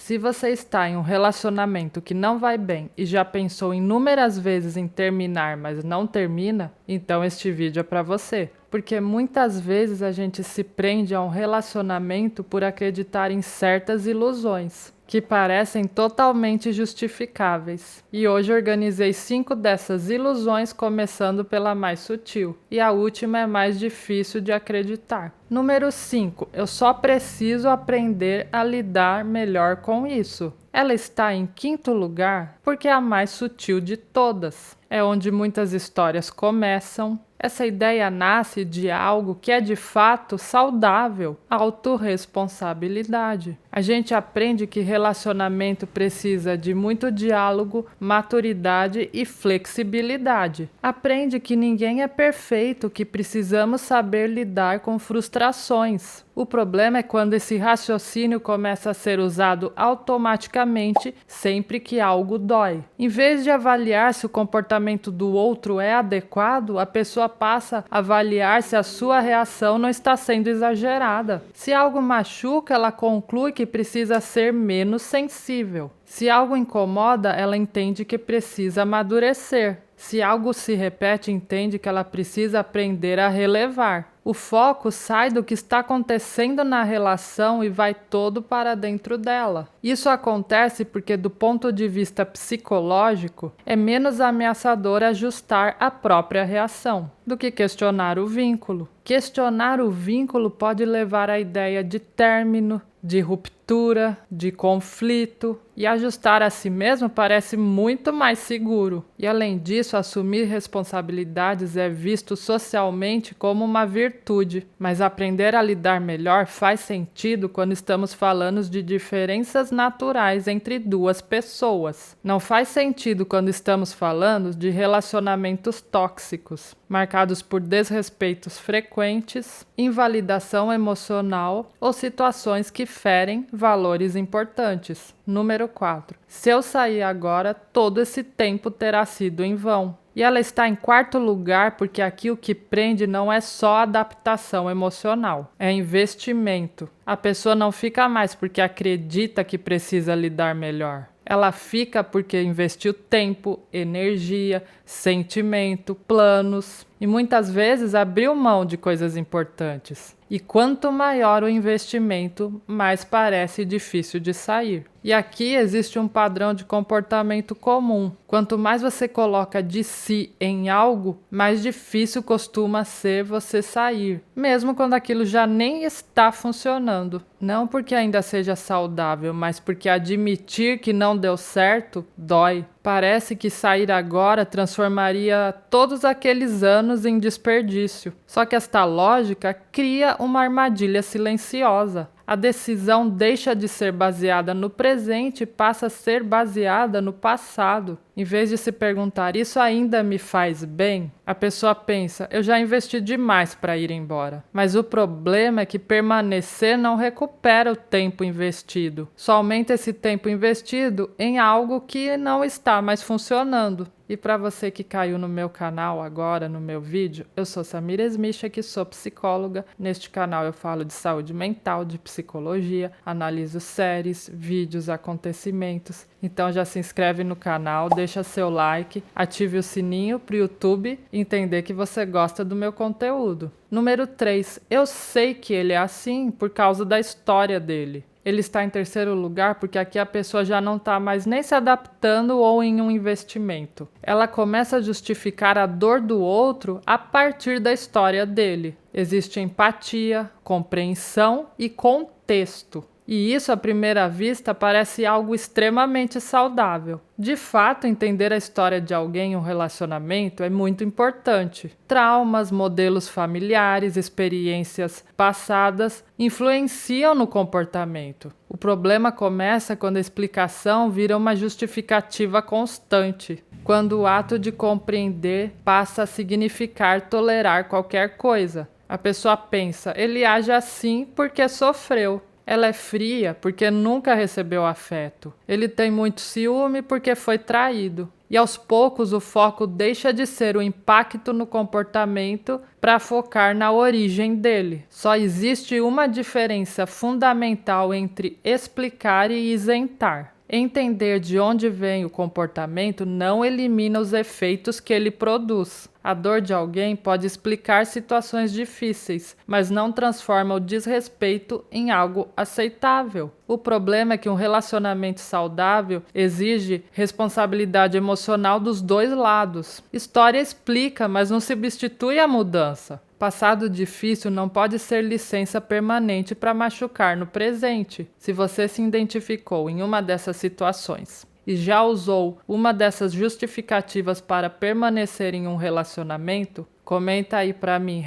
Se você está em um relacionamento que não vai bem e já pensou inúmeras vezes em terminar, mas não termina, então este vídeo é para você. Porque muitas vezes a gente se prende a um relacionamento por acreditar em certas ilusões, que parecem totalmente justificáveis. E hoje organizei 5 dessas ilusões, começando pela mais sutil. E a última é mais difícil de acreditar. Número 5. Eu só preciso aprender a lidar melhor com isso. Ela está em quinto lugar porque é a mais sutil de todas. É onde muitas histórias começam. Essa ideia nasce de algo que é de fato saudável, autorresponsabilidade. A gente aprende que relacionamento precisa de muito diálogo, maturidade e flexibilidade. Aprende que ninguém é perfeito, que precisamos saber lidar com frustrações. O problema é quando esse raciocínio começa a ser usado automaticamente sempre que algo dói. Em vez de avaliar se o comportamento do outro é adequado, a pessoa passa a avaliar se a sua reação não está sendo exagerada. Se algo machuca, ela conclui que precisa ser menos sensível. Se algo incomoda, ela entende que precisa amadurecer. Se algo se repete, entende que ela precisa aprender a relevar. O foco sai do que está acontecendo na relação e vai todo para dentro dela. Isso acontece porque, do ponto de vista psicológico, é menos ameaçador ajustar a própria reação do que questionar o vínculo. Questionar o vínculo pode levar à ideia de término, de ruptura, de conflito, e ajustar a si mesmo parece muito mais seguro. E além disso, assumir responsabilidades é visto socialmente como uma virtude, mas aprender a lidar melhor faz sentido quando estamos falando de diferenças naturais entre duas pessoas. Não faz sentido quando estamos falando de relacionamentos tóxicos, marcados por desrespeitos frequentes, invalidação emocional ou situações que ferem valores importantes. Número 4. Se eu sair agora, todo esse tempo terá sido em vão. E ela está em quarto lugar porque aqui o que prende não é só adaptação emocional, é investimento. A pessoa não fica mais porque acredita que precisa lidar melhor. Ela fica porque investiu tempo, energia, sentimento, planos e muitas vezes abriu mão de coisas importantes. E quanto maior o investimento, mais parece difícil de sair. E aqui existe um padrão de comportamento comum. Quanto mais você coloca de si em algo, mais difícil costuma ser você sair, mesmo quando aquilo já nem está funcionando. Não porque ainda seja saudável, mas porque admitir que não deu certo dói. Parece que sair agora transformaria todos aqueles anos em desperdício. Só que esta lógica cria uma armadilha silenciosa. A decisão deixa de ser baseada no presente e passa a ser baseada no passado. Em vez de se perguntar, isso ainda me faz bem? A pessoa pensa, eu já investi demais para ir embora. Mas o problema é que permanecer não recupera o tempo investido. Só aumenta esse tempo investido em algo que não está mais funcionando. E para você que caiu no meu canal agora, no meu vídeo, eu sou Samira Smith, que sou psicóloga. Neste canal eu falo de saúde mental, de psicologia, analiso séries, vídeos, acontecimentos. Então já se inscreve no canal, deixa seu like, ative o sininho para o YouTube entender que você gosta do meu conteúdo. Número 3. Eu sei que ele é assim por causa da história dele. Ele está em terceiro lugar porque aqui a pessoa já não está mais nem se adaptando ou em um investimento. Ela começa a justificar a dor do outro a partir da história dele. Existe empatia, compreensão e contexto. E isso, à primeira vista, parece algo extremamente saudável. De fato, entender a história de alguém em um relacionamento é muito importante. Traumas, modelos familiares, experiências passadas influenciam no comportamento. O problema começa quando a explicação vira uma justificativa constante, quando o ato de compreender passa a significar tolerar qualquer coisa. A pessoa pensa, ele age assim porque sofreu. Ela é fria porque nunca recebeu afeto. Ele tem muito ciúme porque foi traído. e aos poucos o foco deixa de ser o impacto no comportamento para focar na origem dele. Só existe uma diferença fundamental entre explicar e isentar. Entender de onde vem o comportamento não elimina os efeitos que ele produz. A dor de alguém pode explicar situações difíceis, mas não transforma o desrespeito em algo aceitável. O problema é que um relacionamento saudável exige responsabilidade emocional dos dois lados. História explica, mas não substitui a mudança. Passado difícil não pode ser licença permanente para machucar no presente. Se você se identificou em uma dessas situações e já usou uma dessas justificativas para permanecer em um relacionamento, comenta aí para mim,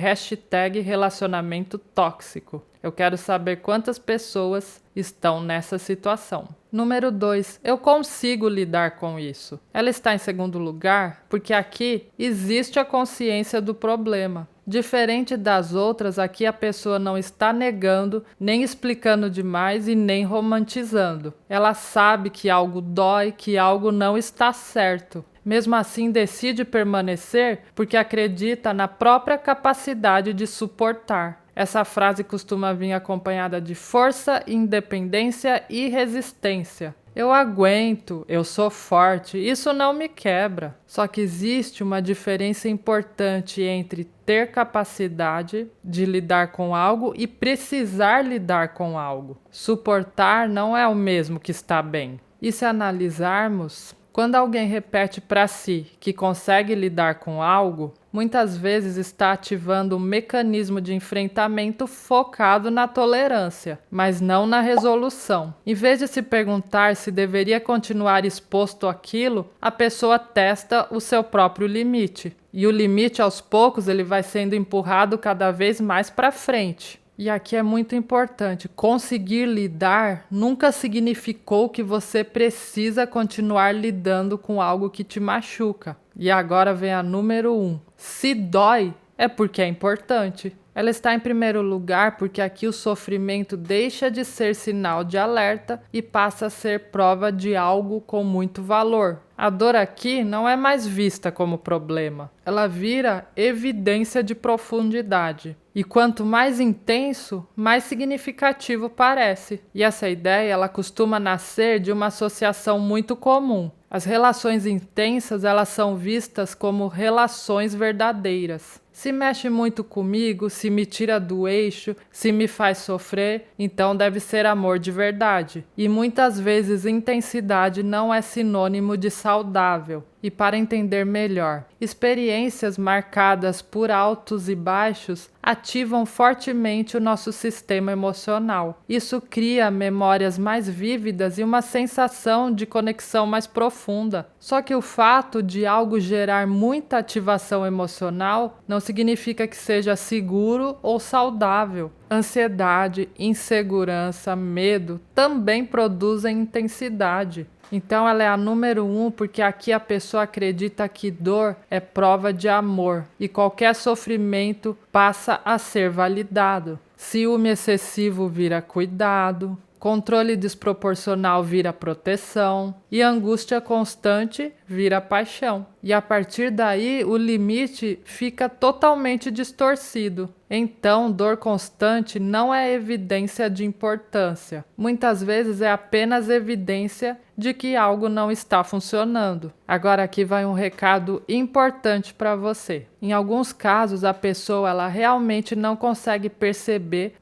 #relacionamento tóxico. Eu quero saber quantas pessoas estão nessa situação. Número 2, eu consigo lidar com isso. Ela está em segundo lugar porque aqui existe a consciência do problema. Diferente das outras, aqui a pessoa não está negando, nem explicando demais e nem romantizando. Ela sabe que algo dói, que algo não está certo. Mesmo assim, decide permanecer porque acredita na própria capacidade de suportar. Essa frase costuma vir acompanhada de força, independência e resistência. Eu aguento, eu sou forte, isso não me quebra. Só que existe uma diferença importante entre ter capacidade de lidar com algo e precisar lidar com algo. Suportar não é o mesmo que estar bem. E se analisarmos, quando alguém repete para si que consegue lidar com algo, muitas vezes está ativando um mecanismo de enfrentamento focado na tolerância, mas não na resolução. Em vez de se perguntar se deveria continuar exposto àquilo, a pessoa testa o seu próprio limite. E o limite, aos poucos, ele vai sendo empurrado cada vez mais para frente. E aqui é muito importante, conseguir lidar nunca significou que você precisa continuar lidando com algo que te machuca. E agora vem a número 1. Se dói, é porque é importante. Ela está em primeiro lugar porque aqui o sofrimento deixa de ser sinal de alerta e passa a ser prova de algo com muito valor. A dor aqui não é mais vista como problema, ela vira evidência de profundidade. E quanto mais intenso, mais significativo parece. E essa ideia ela costuma nascer de uma associação muito comum. As relações intensas elas são vistas como relações verdadeiras. Se mexe muito comigo, se me tira do eixo, se me faz sofrer, então deve ser amor de verdade. E muitas vezes intensidade não é sinônimo de saudável. E para entender melhor, experiências marcadas por altos e baixos ativam fortemente o nosso sistema emocional. Isso cria memórias mais vívidas e uma sensação de conexão mais profunda. Só que o fato de algo gerar muita ativação emocional não significa que seja seguro ou saudável. Ansiedade, insegurança, medo também produzem intensidade. Então ela é a número 1 porque aqui a pessoa acredita que dor é prova de amor e qualquer sofrimento passa a ser validado. Ciúme excessivo vira cuidado, controle desproporcional vira proteção e angústia constante vira paixão. E a partir daí o limite fica totalmente distorcido. Então, dor constante não é evidência de importância. Muitas vezes é apenas evidência de que algo não está funcionando. Agora aqui vai um recado importante para você. Em alguns casos, a pessoa ela realmente não consegue perceber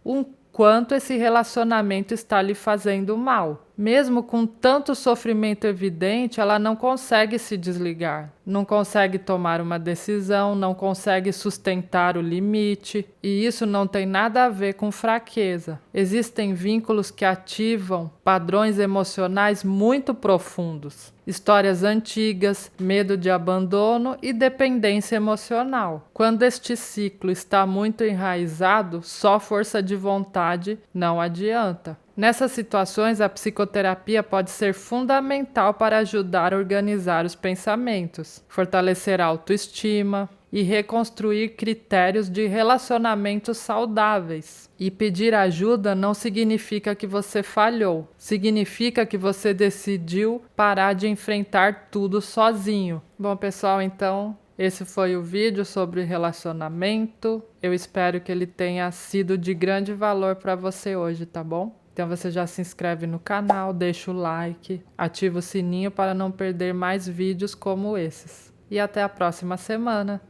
quanto esse relacionamento está lhe fazendo mal. Mesmo com tanto sofrimento evidente, ela não consegue se desligar, não consegue tomar uma decisão, não consegue sustentar o limite, e isso não tem nada a ver com fraqueza. Existem vínculos que ativam padrões emocionais muito profundos, histórias antigas, medo de abandono e dependência emocional. Quando este ciclo está muito enraizado, só força de vontade não adianta. Nessas situações, a psicoterapia pode ser fundamental para ajudar a organizar os pensamentos, fortalecer a autoestima e reconstruir critérios de relacionamentos saudáveis. E pedir ajuda não significa que você falhou, significa que você decidiu parar de enfrentar tudo sozinho. Bom, pessoal, então esse foi o vídeo sobre relacionamento. Eu espero que ele tenha sido de grande valor para você hoje, tá bom? Então você já se inscreve no canal, deixa o like, ativa o sininho para não perder mais vídeos como esses. E até a próxima semana!